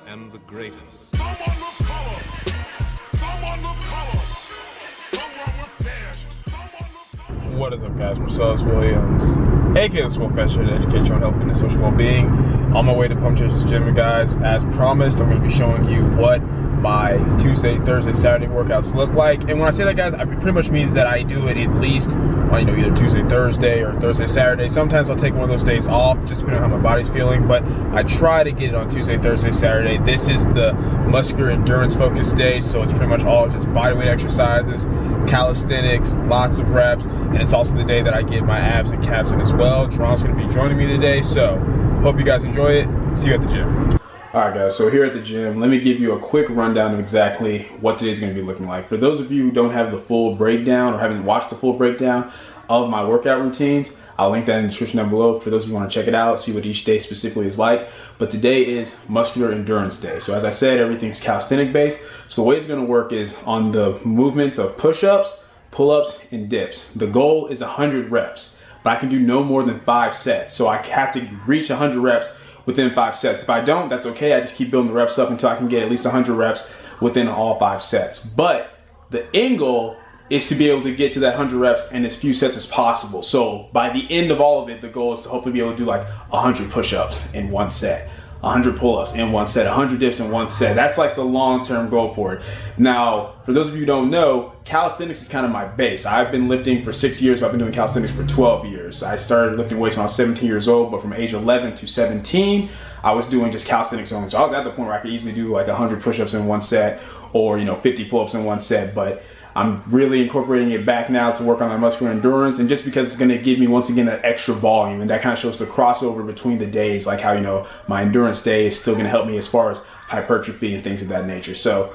and the greatest. Someone look color. Someone look color. Someone look dash. Someone look. What is up, guys? Marcellus Williams, aka TheSwolefessor, to educate you on health, fitness, social well-being. On my way to Pump Chasers Gym, guys. As promised, I'm going to be showing you what my Tuesday, Thursday, Saturday workouts look like. And when I say that, guys, it pretty much means that I do it at least on, either Tuesday, Thursday, or Thursday, Saturday. Sometimes I'll take one of those days off, just depending on how my body's feeling. But I try to get it on Tuesday, Thursday, Saturday. This is the muscular endurance focused day, so it's pretty much all just bodyweight exercises, calisthenics, lots of reps, and it's also the day that I get my abs and calves in as well. JaRon's going to be joining me today, so hope you guys enjoy it. See you at the gym. Alright guys, so here at the gym, let me give you a quick rundown of exactly what today's going to be looking like. For those of you who don't have the full breakdown or haven't watched the full breakdown of my workout routines, I'll link that in the description down below for those of you who want to check it out, see what each day specifically is like. But today is Muscular Endurance Day. So as I said, everything's calisthenic based. So the way it's going to work is on the movements of push-ups, pull-ups, and dips. The goal is 100 reps, but I can do no more than 5 sets. So I have to reach 100 reps within 5 sets. If I don't, that's okay. I just keep building the reps up until I can get at least 100 reps within all 5 sets. But the end goal is to be able to get to that 100 reps in as few sets as possible. So by the end of all of it, the goal is to hopefully be able to do like 100 push-ups in one set, 100 pull-ups in one set, 100 dips in one set. That's like the long-term goal for it. Now, for those of you who don't know, calisthenics is kind of my base. I've been lifting for 6 years, but I've been doing calisthenics for 12 years. I started lifting weights when I was 17 years old, but from age 11 to 17, I was doing just calisthenics only. So I was at the point where I could easily do like 100 push-ups in one set or 50 pull-ups in one set, but I'm really incorporating it back now to work on my muscular endurance, and just because it's going to give me once again that extra volume, and that kind of shows the crossover between the days, like how my endurance day is still going to help me as far as hypertrophy and things of that nature. So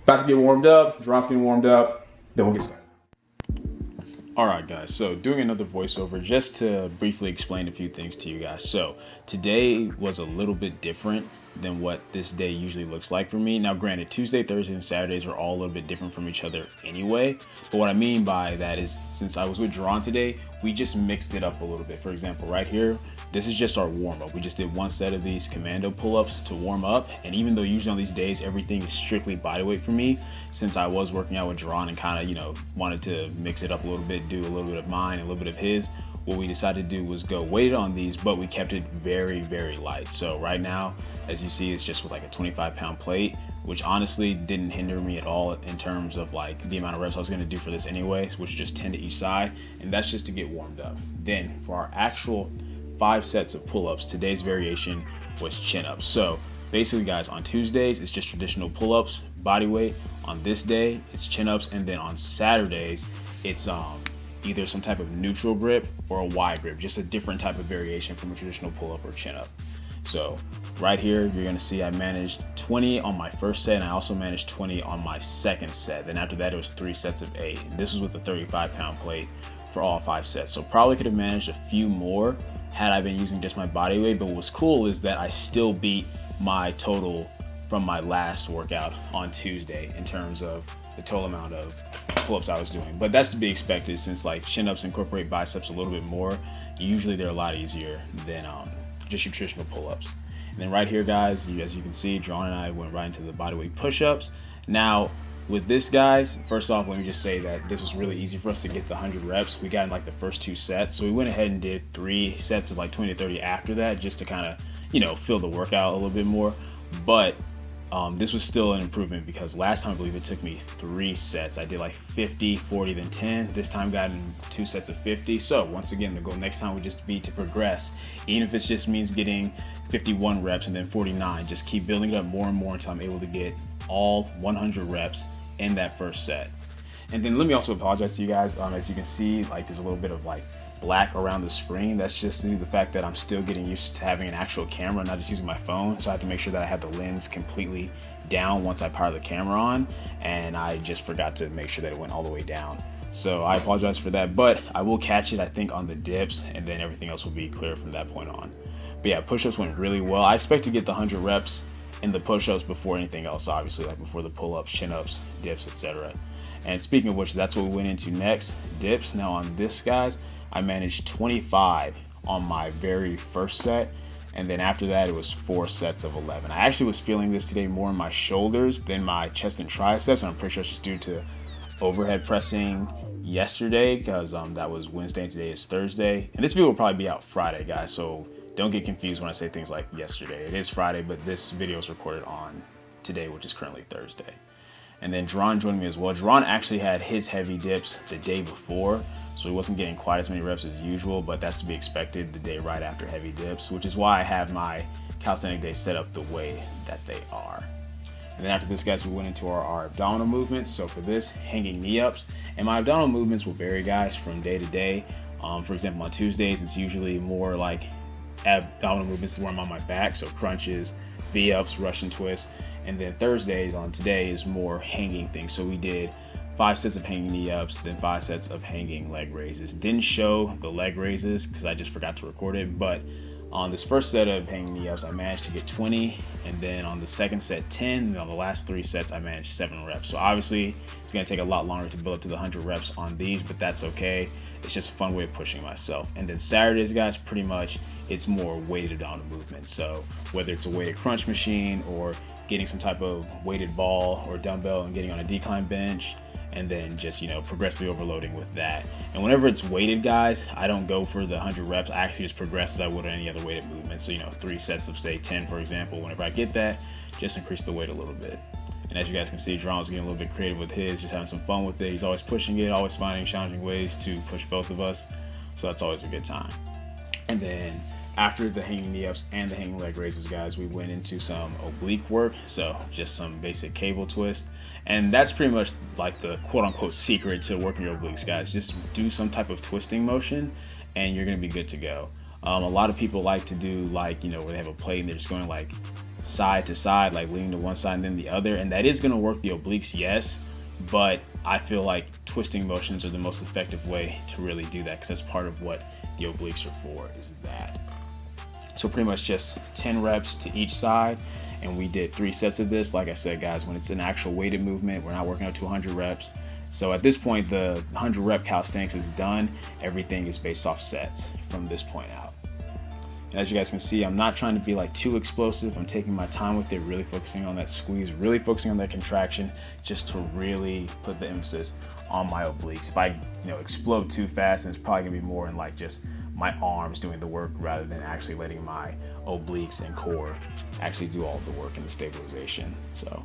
about to get warmed up, JaRon's getting warmed up, then we'll get started. Alright guys, so doing another voiceover just to briefly explain a few things to you guys. So today was a little bit different than what this day usually looks like for me. Now granted, Tuesday, Thursday, and Saturdays are all a little bit different from each other anyway, but what I mean by that is since I was with JaRon today, we just mixed it up a little bit. For example, right here, this is just our warm-up. We just did one set of these commando pull-ups to warm up, and even though usually on these days everything is strictly bodyweight for me, since I was working out with JaRon and kind of wanted to mix it up a little bit, do a little bit of mine, a little bit of his, what we decided to do was go weighted on these, but we kept it very, very light. So right now, as you see, it's just with like a 25-pound plate, which honestly didn't hinder me at all in terms of like the amount of reps I was going to do for this anyways, which is just 10 to each side, and that's just to get warmed up. Then for our actual 5 sets of pull-ups, today's variation was chin-ups. So basically, guys, on Tuesdays it's just traditional pull-ups, body weight. On this day it's chin-ups, and then on Saturdays it's either some type of neutral grip or a Y grip, just a different type of variation from a traditional pull-up or chin-up. So right here you're going to see I managed 20 on my first set, and I also managed 20 on my second set. Then after that it was 3 sets of 8, and this was with a 35-pound plate for all 5 sets. So probably could have managed a few more had I been using just my body weight, but what's cool is that I still beat my total from my last workout on Tuesday in terms of the total amount of pull-ups I was doing. But that's to be expected, since like chin-ups incorporate biceps a little bit more. Usually they're a lot easier than just your traditional pull-ups. And then right here, guys, as you can see, JaRon and I went right into the bodyweight push-ups. Now with this, guys, first off, let me just say that this was really easy for us to get the 100 reps. We got in like the first 2 sets, so we went ahead and did 3 sets of like 20 to 30 after that, just to kind of fill the workout a little bit more. But this was still an improvement, because last time I believe it took me 3 sets. I did like 50, 40, then 10. This time got in 2 sets of 50. So once again, the goal next time would just be to progress, even if it just means getting 51 reps and then 49. Just keep building it up more and more until I'm able to get all 100 reps in that first set. And then let me also apologize to you guys. As you can see, like there's a little bit of like black around the screen. That's just due to the fact that I'm still getting used to having an actual camera, not just using my phone. So I have to make sure that I have the lens completely down once I power the camera on, and I just forgot to make sure that it went all the way down. So I apologize for that, but I will catch it, I think, on the dips, and then everything else will be clear from that point on. But yeah, push-ups went really well. I expect to get the 100 reps in the push-ups before anything else, obviously, like before the pull-ups, chin-ups, dips, etc. And speaking of which, that's what we went into next, dips. Now on this, guys, I managed 25 on my very first set, And then after that, it was 4 sets of 11. I actually was feeling this today more in my shoulders than my chest and triceps. And I'm pretty sure it's just due to overhead pressing yesterday, because that was Wednesday and today is Thursday. And this video will probably be out Friday, guys. So don't get confused when I say things like yesterday. It is Friday, but this video is recorded on today, which is currently Thursday. And then JaRon joined me as well. JaRon actually had his heavy dips the day before, so he wasn't getting quite as many reps as usual, but that's to be expected the day right after heavy dips, which is why I have my calisthenic days set up the way that they are. And then after this, guys, we went into our abdominal movements. So for this, hanging knee ups, and my abdominal movements will vary, guys, from day to day. For example, on Tuesdays, it's usually more like abdominal movements where I'm on my back, so crunches, V-ups, Russian twists. And then Thursdays on today is more hanging things. So we did 5 sets of hanging knee ups, then 5 sets of hanging leg raises. Didn't show the leg raises because I just forgot to record it, but on this first set of hanging knee ups, I managed to get 20, and then on the second set, 10, and on the last 3 sets, I managed 7 reps. So obviously, it's gonna take a lot longer to build up to the 100 reps on these, but that's okay. It's just a fun way of pushing myself. And then Saturdays, guys, pretty much, it's more weighted abdominal movement. So whether it's a weighted crunch machine or getting some type of weighted ball or dumbbell and getting on a decline bench, and then just, you know, progressively overloading with that. And whenever it's weighted, guys, I don't go for the 100 reps. I actually just progress as I would on any other weighted movement. So, you know, 3 sets of, say, 10, for example. Whenever I get that, just increase the weight a little bit. And as you guys can see, JaRon's getting a little bit creative with his, just having some fun with it. He's always pushing it, always finding challenging ways to push both of us. So that's always a good time. And then after the hanging knee ups and the hanging leg raises, guys, we went into some oblique work. So just some basic cable twist. And that's pretty much like the quote unquote secret to working your obliques, guys. Just do some type of twisting motion and you're gonna be good to go. A lot of people like to do, like, you know, where they have a plate and they're just going like side to side, like leaning to one side and then the other. And that is gonna work the obliques, yes. But I feel like twisting motions are the most effective way to really do that, because that's part of what the obliques are for, is that. So pretty much just 10 reps to each side. And we did 3 sets of this. Like I said, guys, when it's an actual weighted movement, we're not working up to 100 reps. So at this point, the 100 rep calisthenics is done. Everything is based off sets from this point out. And as you guys can see, I'm not trying to be like too explosive. I'm taking my time with it, really focusing on that squeeze, really focusing on that contraction, just to really put the emphasis on my obliques. If I, you know, explode too fast, then it's probably gonna be more in like just my arms doing the work rather than actually letting my obliques and core actually do all the work in the stabilization. So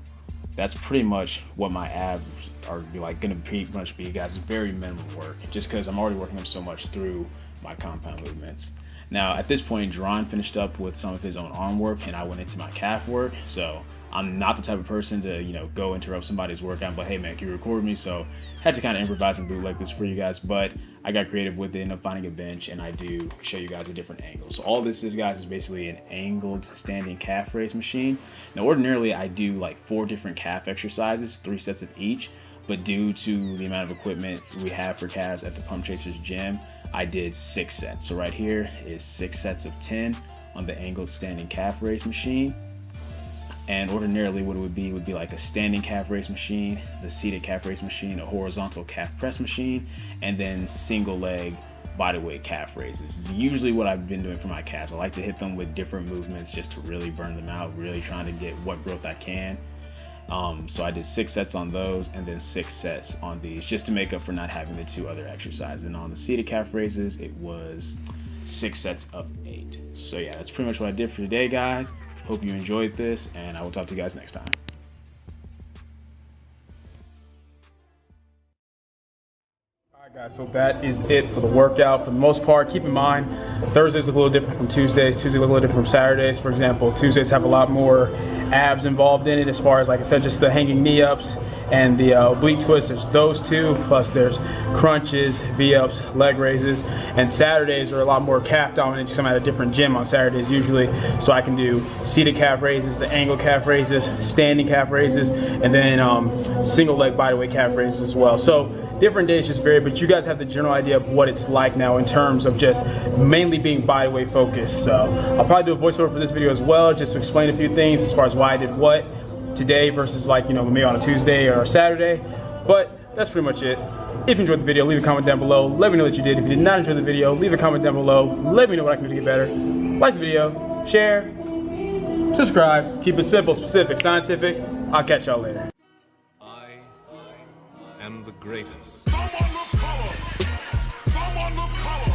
that's pretty much what my abs are like gonna pretty much be, guys. Very minimal work, just because I'm already working them so much through my compound movements. Now at this point, JaRon finished up with some of his own arm work and I went into my calf work. So I'm not the type of person to, you know, go interrupt somebody's workout, but hey man, can you record me? So had to kind of improvise and bootleg this for you guys, but I got creative with it, ended up finding a bench, and I do show you guys a different angle. So all this is, guys, is basically an angled standing calf raise machine. Now ordinarily I do like 4 different calf exercises, 3 sets of each, but due to the amount of equipment we have for calves at the Pump Chasers gym, I did 6 sets. So right here is 6 sets of 10 on the angled standing calf raise machine. And ordinarily what it would be like a standing calf raise machine, the seated calf raise machine, a horizontal calf press machine, and then single leg bodyweight calf raises. This is usually what I've been doing for my calves. I like to hit them with different movements just to really burn them out, really trying to get what growth I can. So I did 6 sets on those and then 6 sets on these, just to make up for not having the 2 other exercises. And on the seated calf raises, it was 6 sets of 8. So yeah, that's pretty much what I did for today, guys. Hope you enjoyed this, and I will talk to you guys next time. Alright guys, so that is it for the workout. For the most part, keep in mind, Thursdays look a little different from Tuesdays. Tuesdays look a little different from Saturdays. For example, Tuesdays have a lot more abs involved in it, as far as, like I said, just the hanging knee ups and the oblique twists. There's those 2, plus there's crunches, V-ups, leg raises. And Saturdays are a lot more calf dominant, because I'm at a different gym on Saturdays usually. So I can do seated calf raises, the angled calf raises, standing calf raises, and then single leg bodyweight calf raises as well. So different days just vary, but you guys have the general idea of what it's like now in terms of just mainly being bodyweight focused. So I'll probably do a voiceover for this video as well, just to explain a few things as far as why I did what today versus, like, you know, maybe on a Tuesday or a Saturday. But that's pretty much it. If you enjoyed the video, leave a comment down below. Let me know what you did. If you did not enjoy the video, leave a comment down below. Let me know what I can do to get better. Like the video, share, subscribe. Keep it simple, specific, scientific. I'll catch y'all later. I am the greatest. Someone look color. Someone look color.